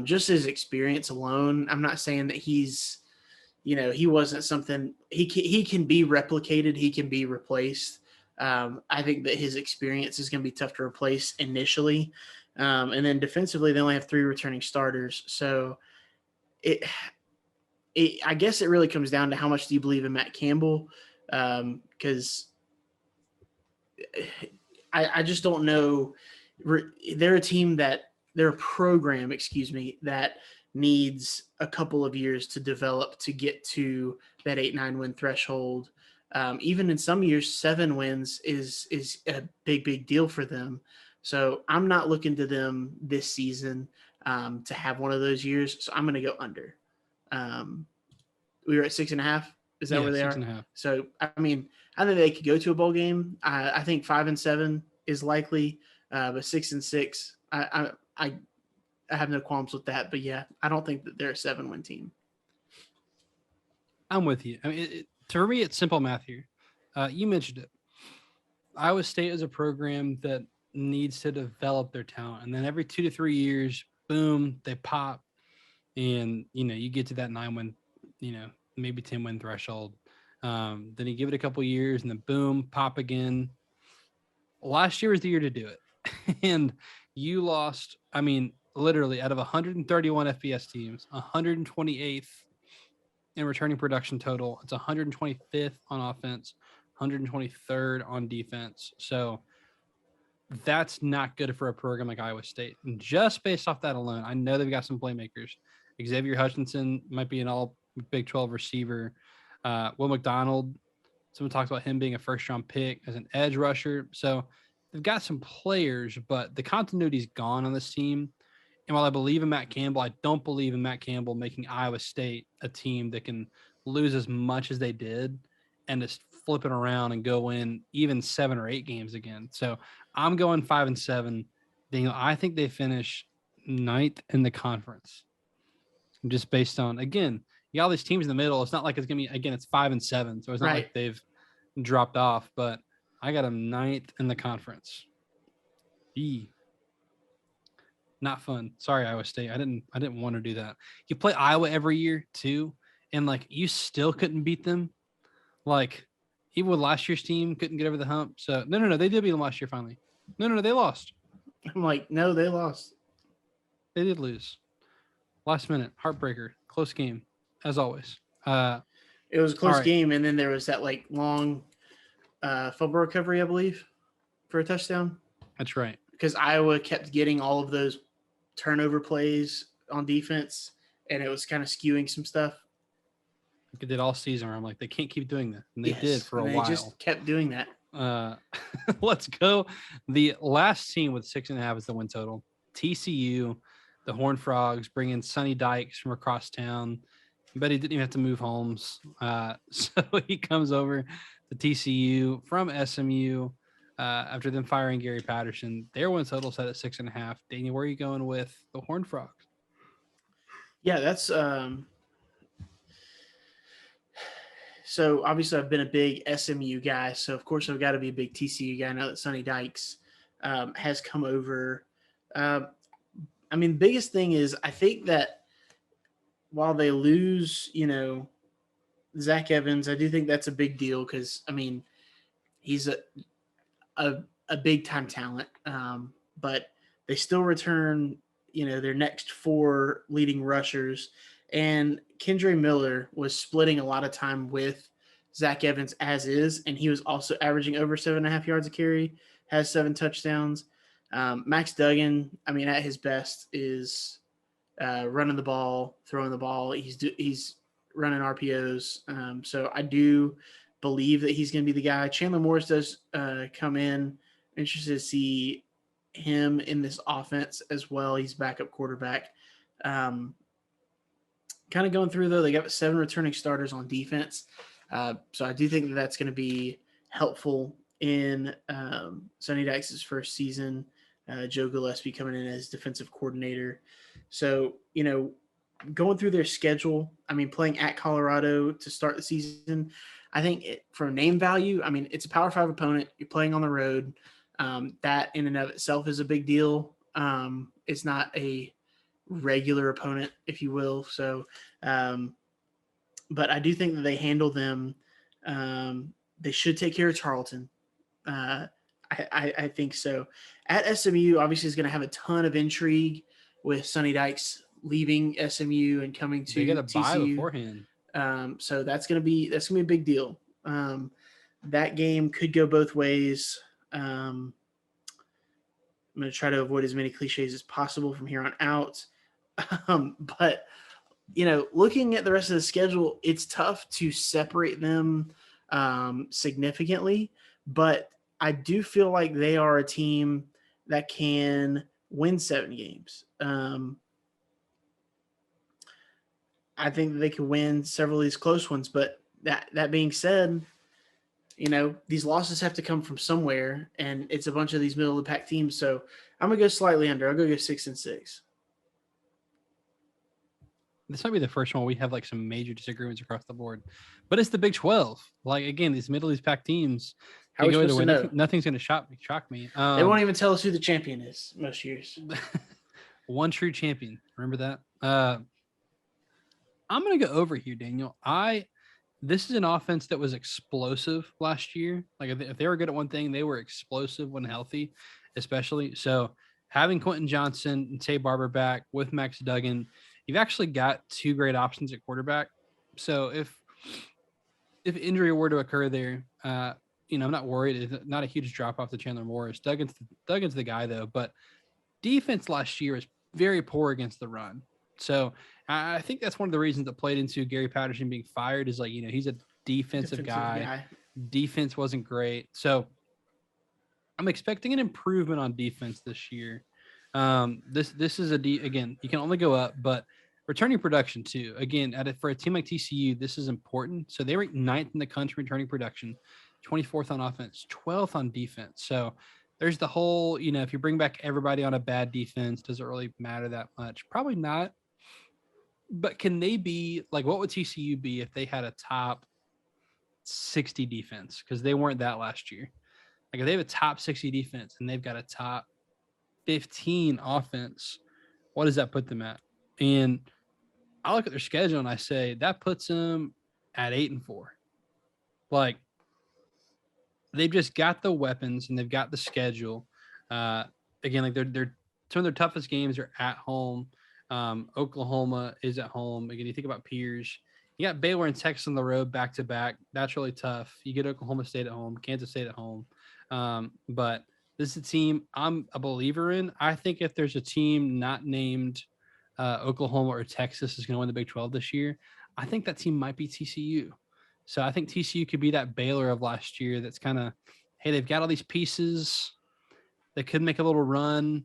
just his experience alone. I'm not saying that he's, he wasn't something he can be replicated. He can be replaced. I think that his experience is going to be tough to replace initially. And then defensively, they only have 3 returning starters. So I guess it really comes down to how much do you believe in Matt Campbell? Because I just don't know. They're a program, that needs a couple of years to develop to get to that 8-9 win threshold. Even in some years, 7 wins is a big deal for them. So I'm not looking to them this season to have one of those years. So I'm going to go under. We were at 6.5. Is that where they 6.5. are? So, I think they could go to a bowl game. I think 5-7 is likely, but 6-6, I have no qualms with that. But yeah, I don't think that they're a 7-win team. I'm with you. For me, it's simple math here. You mentioned it. Iowa State is a program that needs to develop their talent, and then every 2 to 3 years, boom, they pop, and you get to that 9-win, maybe 10-win threshold. Then you give it a couple years, and then boom, pop again. Last year was the year to do it, and you lost. Literally out of 131 FBS teams, 128th in returning production total. It's 125th on offense, 123rd on defense. So that's not good for a program like Iowa State. And just based off that alone, I know they've got some playmakers. Xavier Hutchinson might be an all Big 12 receiver. Will McDonald, someone talks about him being a first-round pick as an edge rusher. So they've got some players, but the continuity's gone on this team. And while I believe in Matt Campbell, I don't believe in Matt Campbell making Iowa State a team that can lose as much as they did and just flip it around and go win even 7 or 8 games again. So I'm going 5-7. Daniel, I think they finish 9th in the conference. Just based on, again, you got all these teams in the middle. It's not like it's going to be, again, it's 5-7. So it's not like they've dropped off, but I got them 9th in the conference. Not fun. Sorry, Iowa State. I didn't want to do that. You play Iowa every year too, and like you still couldn't beat them. Like even with last year's team couldn't get over the hump. So no, they did beat them last year finally. No, they lost. I'm like, no, they lost. They did lose. Last minute, heartbreaker, close game, as always. It was a close game, and then there was that like long fumble recovery, I believe, for a touchdown. That's right. Because Iowa kept getting all of those turnover plays on defense, and it was kind of skewing some stuff. Like it did all season. Where I'm like, they can't keep doing that, and they did for a while. They just kept doing that. Let's go. The last team with 6.5 is the win total. TCU, the Horned Frogs, bring in Sonny Dykes from across town. But he didn't even have to move homes. So he comes over to TCU from SMU after them firing Gary Patterson. Their win total set at 6.5. Daniel, where are you going with the Horned Frogs? Yeah, that's so obviously I've been a big SMU guy, so of course I've got to be a big TCU guy now that Sonny Dykes has come over. I mean, the biggest thing is I think that while they lose, Zach Evans, I do think that's a big deal because, I mean, he's a big-time talent, but they still return, their next 4 leading rushers. And Kendre Miller was splitting a lot of time with Zach Evans as is, and he was also averaging over 7.5 yards a carry, has 7 touchdowns. Max Duggan, I mean, at his best is running the ball, throwing the ball. He's running RPOs. So I do believe that he's going to be the guy. Chandler Morris does come in. Interested to see him in this offense as well. He's backup quarterback. Kind of going through, though, they got 7 returning starters on defense. So I do think that that's going to be helpful in Sonny Dykes' first season. Joe Gillespie coming in as defensive coordinator. So, going through their schedule, I mean, playing at Colorado to start the season, I think for name value, I mean, it's a Power 5 opponent. You're playing on the road. That in and of itself is a big deal. It's not a regular opponent, if you will. So, but I do think that they handle them. They should take care of Charlton. I think so. At SMU, obviously, is going to have a ton of intrigue with Sonny Dykes leaving SMU and coming to TCU. They got to buy beforehand. So that's going to be a big deal. That game could go both ways. I'm going to try to avoid as many cliches as possible from here on out. But looking at the rest of the schedule, it's tough to separate them significantly. But I do feel like they are a team that can win 7 games. I think that they could win several of these close ones. But that being said, these losses have to come from somewhere, and it's a bunch of these middle of the pack teams. So I'm gonna go slightly under. I'll go 6-6. This might be the first one we have like some major disagreements across the board, but it's the Big 12. Like again, these middle of these pack teams. How are we supposed to know? Nothing's going to shock me. They won't even tell us who the champion is most years. One true champion. Remember that? I'm going to go over here, Daniel. This is an offense that was explosive last year. Like if they were good at one thing, they were explosive when healthy, especially. So having Quentin Johnson and Tay Barber back with Max Duggan, you've actually got 2 great options at quarterback. So if injury were to occur there, I'm not worried. It's not a huge drop off to Chandler Morris. Duggan's the guy though. But defense last year was very poor against the run. So I think that's one of the reasons that played into Gary Patterson being fired is like, he's a defensive guy. Defense wasn't great. So I'm expecting an improvement on defense this year. This is again, you can only go up, but returning production too. Again, for a team like TCU, this is important. So they rank 9th in the country returning production, 24th on offense, 12th on defense. So there's the whole, if you bring back everybody on a bad defense, does it really matter that much? Probably not. But can they be like, what would TCU be if they had a top 60 defense? Because they weren't that last year. Like if they have a top 60 defense and they've got a top 15 offense, what does that put them at? And I look at their schedule and I say that puts them at 8-4. Like they've just got the weapons and they've got the schedule. Again, like they're some of their toughest games are at home. Oklahoma is at home. Again, you think about peers. You got Baylor and Texas on the road back to back. That's really tough. You get Oklahoma State at home, Kansas State at home. But this is a team I'm a believer in. I think if there's a team not named Oklahoma or Texas is going to win the Big 12 this year, I think that team might be TCU. So I think TCU could be that Baylor of last year that's kind of, hey, they've got all these pieces. They could make a little run.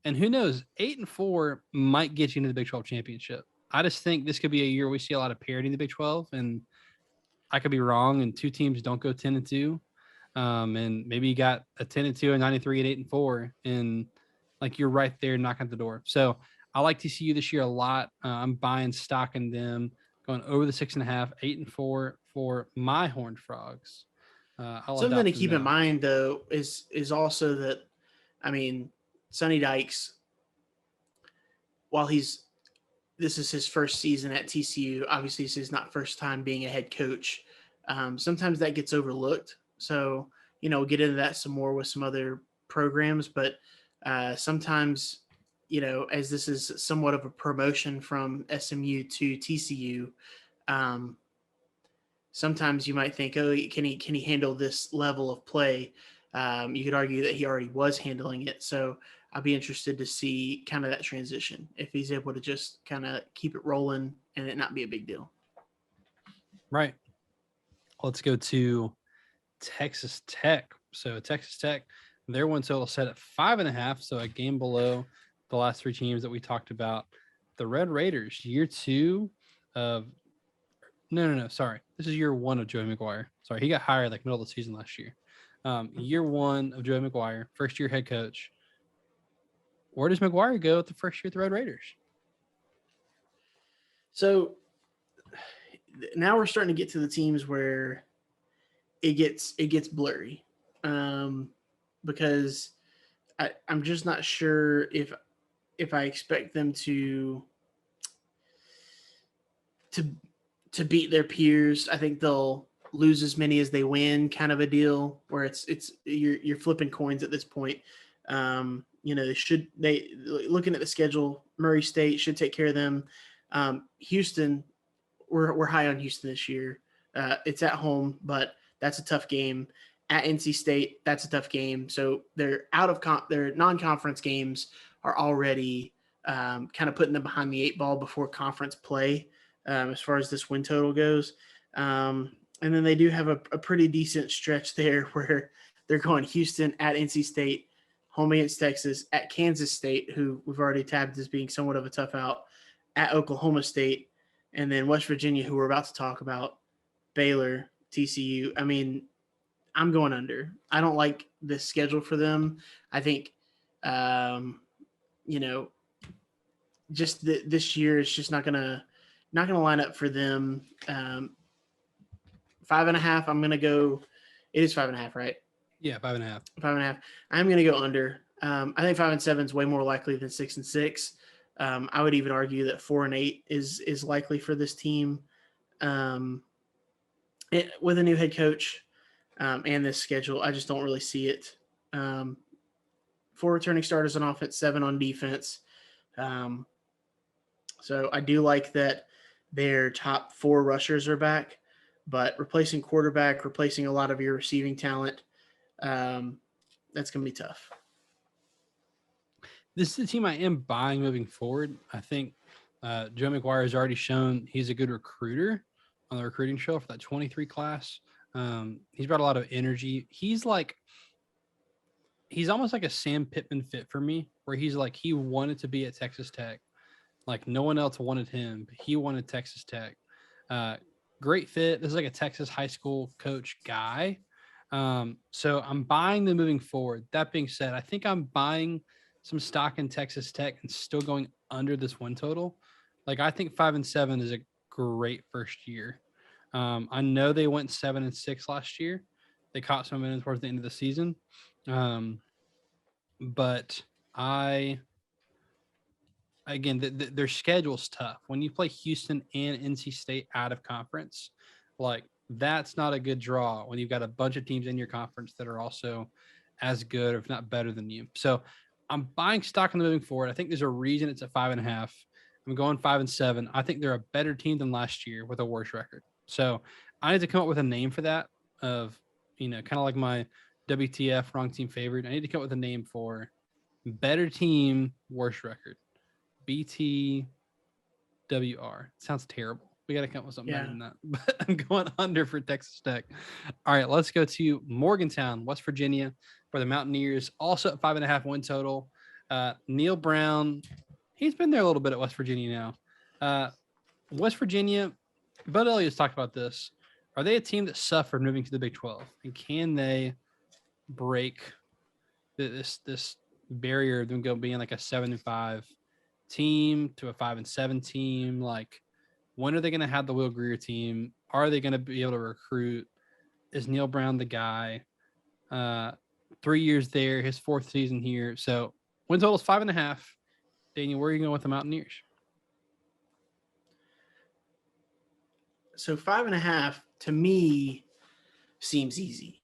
And who knows, 8-4 might get you into the Big 12 championship. I just think this could be a year we see a lot of parity in the Big 12. And I could be wrong, and two teams don't go 10-2. And maybe you got a 10-2 and 93 at 8-4. And like you're right there knocking at the door. So I like TCU this year a lot. I'm buying stock in them, going over the 6.5, 8-4 for my Horned Frogs. Something to keep in mind, though, is also that, I mean, Sonny Dykes, while this is his first season at TCU, obviously this is not first time being a head coach. Sometimes that gets overlooked. So, we'll get into that some more with some other programs, but sometimes, as this is somewhat of a promotion from SMU to TCU, sometimes you might think, oh, can he handle this level of play? You could argue that he already was handling it. So I'll be interested to see kind of that transition, if he's able to just kind of keep it rolling and it not be a big deal. Right. Let's go to Texas Tech. So Texas Tech, their win total set at 5.5. So a game below the last three teams that we talked about. The Red Raiders, year two of no, sorry. This is year one of Joey McGuire. Sorry, he got hired like middle of the season last year. Year one of Joey McGuire, first year head coach. Where does McGuire go at the first year at the Red Raiders? So now we're starting to get to the teams where it gets blurry, because I'm just not sure if I expect them to beat their peers. I think they'll lose as many as they win, kind of a deal where it's you're flipping coins at this point. They looking at the schedule, Murray State should take care of them. Houston, we're high on Houston this year. It's at home, but that's a tough game. At NC State, that's a tough game. So they're their non-conference games are already kind of putting them behind the 8 ball before conference play, as far as this win total goes. And then they do have a pretty decent stretch there where they're going Houston, at NC State, home against Texas, at Kansas State, who we've already tabbed as being somewhat of a tough out, at Oklahoma State, and then West Virginia, who we're about to talk about, Baylor, TCU. I mean, I'm going under. I don't like this schedule for them. I think, just this year it's just not gonna line up for them. 5.5. I'm gonna go. It is 5.5, right? Yeah, 5.5. 5.5. I'm gonna go under. I think 5 and 7 is way more likely than 6 and 6. I would even argue that 4 and 8 is likely for this team, with a new head coach and this schedule. I just don't really see it. 4 returning starters on offense, 7 on defense. So I do like that their top 4 rushers are back, but replacing quarterback, replacing a lot of your receiving talent, that's going to be tough. This is the team I am buying moving forward. I think Joe McGuire has already shown he's a good recruiter on the recruiting show for that 23 class. He's brought a lot of energy. He's almost like a Sam Pittman fit for me, where he's like, he wanted to be at Texas Tech. Like no one else wanted him, but he wanted Texas Tech. Great fit. This is like a Texas high school coach guy. So I'm buying them moving forward. That being said, I think I'm buying some stock in Texas Tech and still going under this win total. Like I think 5-7 is a great first year. I know they went 7-6 last year. They caught some momentum towards the end of the season. But I again, their schedule's tough. When you play Houston and NC State out of conference, like that's not a good draw when you've got a bunch of teams in your conference that are also as good, or if not better than you. So I'm buying stock in the moving forward. I think there's a reason it's at 5.5. I'm going 5-7. I think they're a better team than last year with a worse record. So I need to come up with a name for that of, kind of like my WTF wrong team favorite. I need to come up with a name for better team, worse record. BTWR. Sounds terrible. We got to come up with something better than that. But I'm going under for Texas Tech. All right, let's go to Morgantown, West Virginia, for the Mountaineers. Also at 5.5 win total. Neil Brown, he's been there a little bit at West Virginia now. West Virginia, Bud Elliott's talked about this. Are they a team that suffered moving to the Big 12? And can they break this barrier of them being like a 7-5 team to a 5-7 team? Like, when are they going to have the Will Grier team? Are they going to be able to recruit? Is Neil Brown the guy? 3 years there, his fourth season here. So win total is 5.5. Daniel, where are you going with the Mountaineers? So 5.5 to me seems easy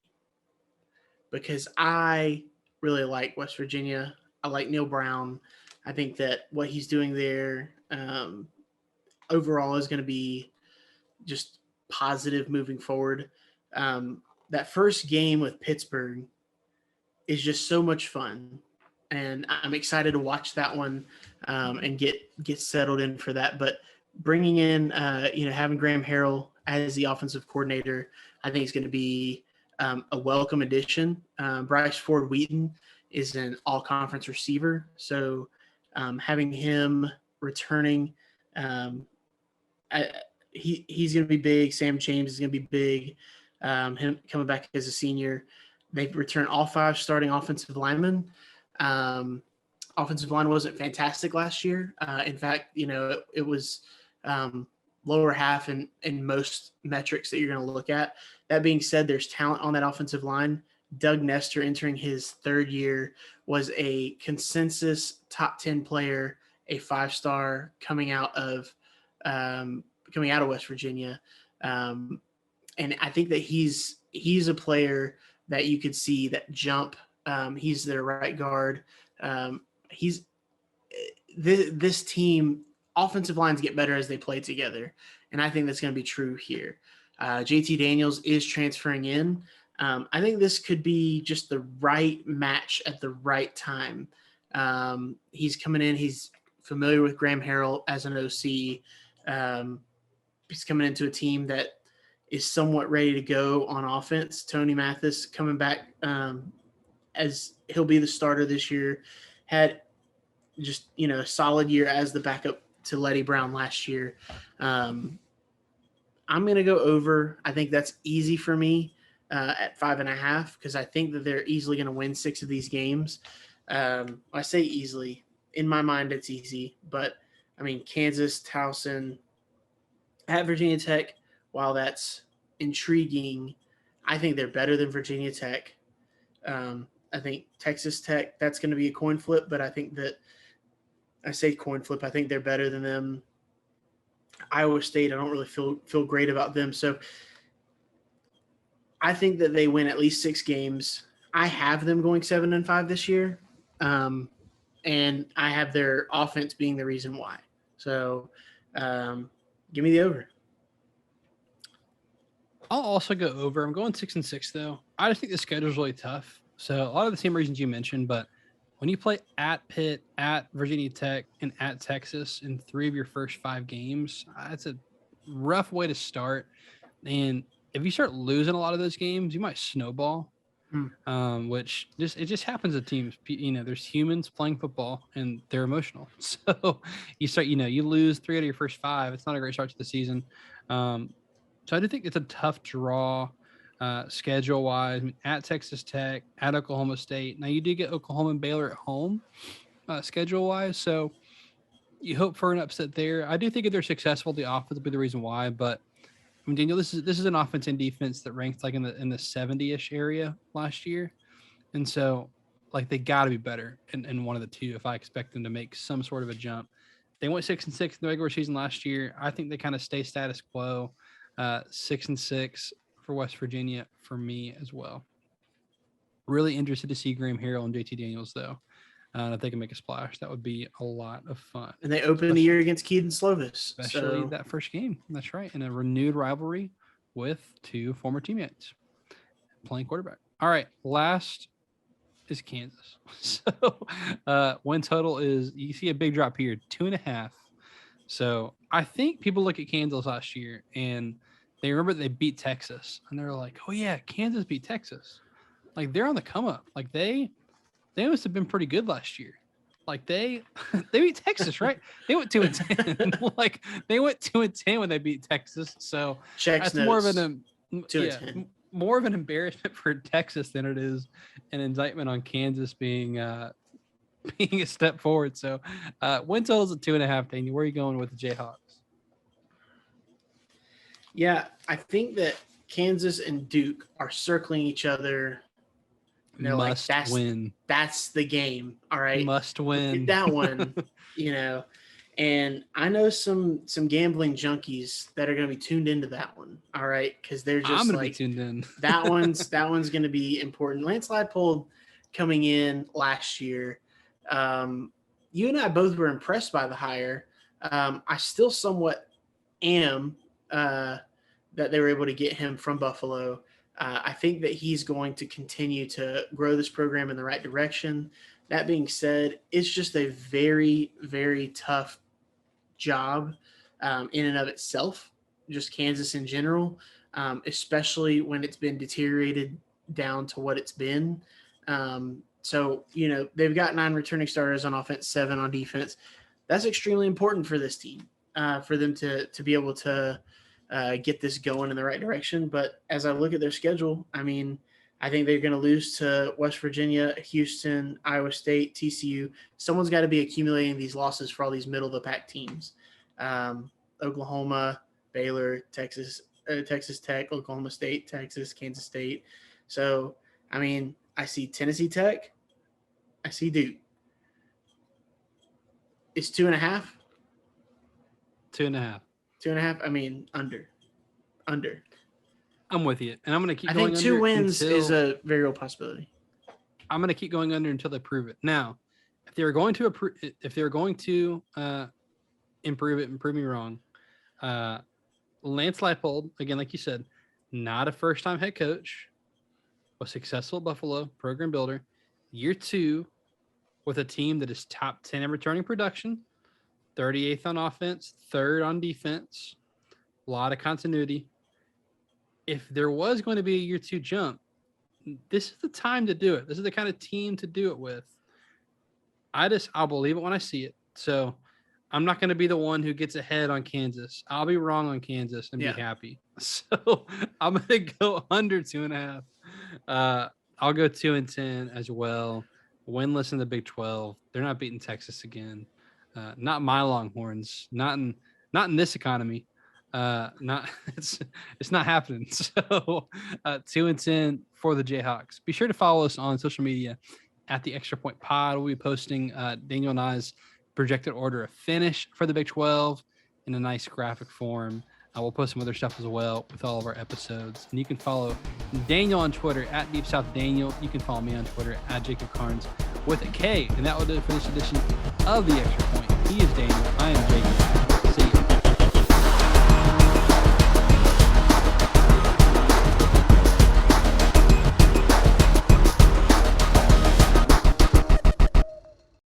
because I really like West Virginia. I like Neil Brown. I think that what he's doing there overall is going to be just positive moving forward. That first game with Pittsburgh is just so much fun, and I'm excited to watch that one and get settled in for that. But bringing in, having Graham Harrell as the offensive coordinator, I think is going to be a welcome addition. Bryce Ford Wheaton is an all-conference receiver, so having him returning, he's going to be big. Sam James is going to be big. Him coming back as a senior. They've returned all 5 starting offensive linemen. Offensive line wasn't fantastic last year. In fact, it was lower half in most metrics that you're going to look at. That being said, there's talent on that offensive line. Doug Nestor, entering his 3rd year, was a consensus top 10 player, a 5-star coming out of West Virginia. And I think that he's a player that you could see that jump. He's their right guard. This team, offensive lines get better as they play together. And I think that's going to be true here. JT Daniels is transferring in. I think this could be just the right match at the right time. He's coming in. He's familiar with Graham Harrell as an OC. He's coming into a team that is somewhat ready to go on offense. Tony Mathis coming back as he'll be the starter this year. Had just, a solid year as the backup to Letty Brown last year. I'm going to go over. I think that's easy for me at 5.5 because I think that they're easily going to win 6 of these games. I say easily. In my mind, it's easy. But, Kansas, Towson, at Virginia Tech, while that's intriguing, I think they're better than Virginia Tech. I think Texas Tech, that's going to be a coin flip, but I think that I say coin flip. I think they're better than them. Iowa State, I don't really feel great about them. So I think that they win at least 6 games. I have them going 7-5 this year, and I have their offense being the reason why. So give me the over. I'll also go over. I'm going 6-6 though. I just think the schedule's really tough. So a lot of the same reasons you mentioned, but when you play at Pitt, at Virginia Tech, and at Texas in 3 of your first 5 games, that's a rough way to start. And if you start losing a lot of those games, you might snowball. which it just happens to teams. There's humans playing football and they're emotional. So you lose 3 out of your first 5. It's not a great start to the season. So I do think it's a tough draw schedule wise. I mean, at Texas Tech, at Oklahoma State. Now you do get Oklahoma and Baylor at home schedule wise. So you hope for an upset there. I do think if they're successful, the offense will be the reason why. But I mean, Daniel, this is an offense and defense that ranked like in the 70-ish area last year, and so like they got to be better in one of the two if I expect them to make some sort of a jump. They went 6-6 in the regular season last year. I think they kind of stay status quo, 6-6 for West Virginia for me as well. Really interested to see Graham Harrell and JT Daniels though. If they can make a splash, that would be a lot of fun. And they open the year against Keaton Slovis. Especially that first game. That's right. In a renewed rivalry with 2 former teammates playing quarterback. All right. Last is Kansas. So win total is, you see a big drop here, 2.5. So I think people look at Kansas last year and they remember they beat Texas. And they're like, oh, yeah, Kansas beat Texas. Like they're on the come up. Like they must have been pretty good last year. Like they beat Texas, right? They went 2-10. Like they went 2-10 when they beat Texas. So that's more of more of an embarrassment for Texas than it is an indictment on Kansas being a step forward. So win total is at 2.5. Daniel, where are you going with the Jayhawks? Yeah, I think that Kansas and Duke are circling each other. Must win. That's the game. All right. Must win. That one, and I know some gambling junkies that are going to be tuned into that one. All right. Cause they're just I'm going to be tuned in. that one's going to be important. Lance Leipold coming in last year. You and I both were impressed by the hire. I still somewhat am, that they were able to get him from Buffalo. I think that he's going to continue to grow this program in the right direction. That being said, it's just a very, very tough job in and of itself, just Kansas in general, especially when it's been deteriorated down to what it's been. So, they've got 9 returning starters on offense, 7 on defense. That's extremely important for this team, for them to be able to get this going in the right direction. But as I look at their schedule, I mean, I think they're going to lose to West Virginia, Houston, Iowa State, TCU. Someone's got to be accumulating these losses for all these middle-of-the-pack teams. Oklahoma, Baylor, Texas Tech, Oklahoma State, Texas, Kansas State. So, I mean, I see Tennessee Tech. I see Duke. It's 2.5. 2.5. 2.5. I mean, under. I'm with you, and I'm going to keep going under. I think 2 wins is a very real possibility. I'm going to keep going under until they prove it. Now, if they were going to improve it and prove me wrong, Lance Leipold, again, like you said, not a first-time head coach, was successful at Buffalo, program builder. Year 2 with a team that is top 10 in returning production, 38th on offense, 3rd on defense, a lot of continuity. If there was going to be a year 2 jump, this is the time to do it. This is the kind of team to do it with. I'll believe it when I see it. So I'm not going to be the one who gets ahead on Kansas. I'll be wrong on Kansas and be happy. So I'm going to go under 2.5. I'll go 2-10 as well. Winless in the Big 12. They're not beating Texas again. Not my Longhorns. Not in this economy. It's not happening. So 2-10 for the Jayhawks. Be sure to follow us on social media at the Extra Point Pod. We'll be posting Daniel and I's projected order of finish for the Big 12 in a nice graphic form. We'll post some other stuff as well with all of our episodes. And you can follow Daniel on Twitter at Deep South Daniel. You can follow me on Twitter at Jacob Carnes with a K. And that will do it for this edition of the Extra Point. He is Daniel. I am Jacob.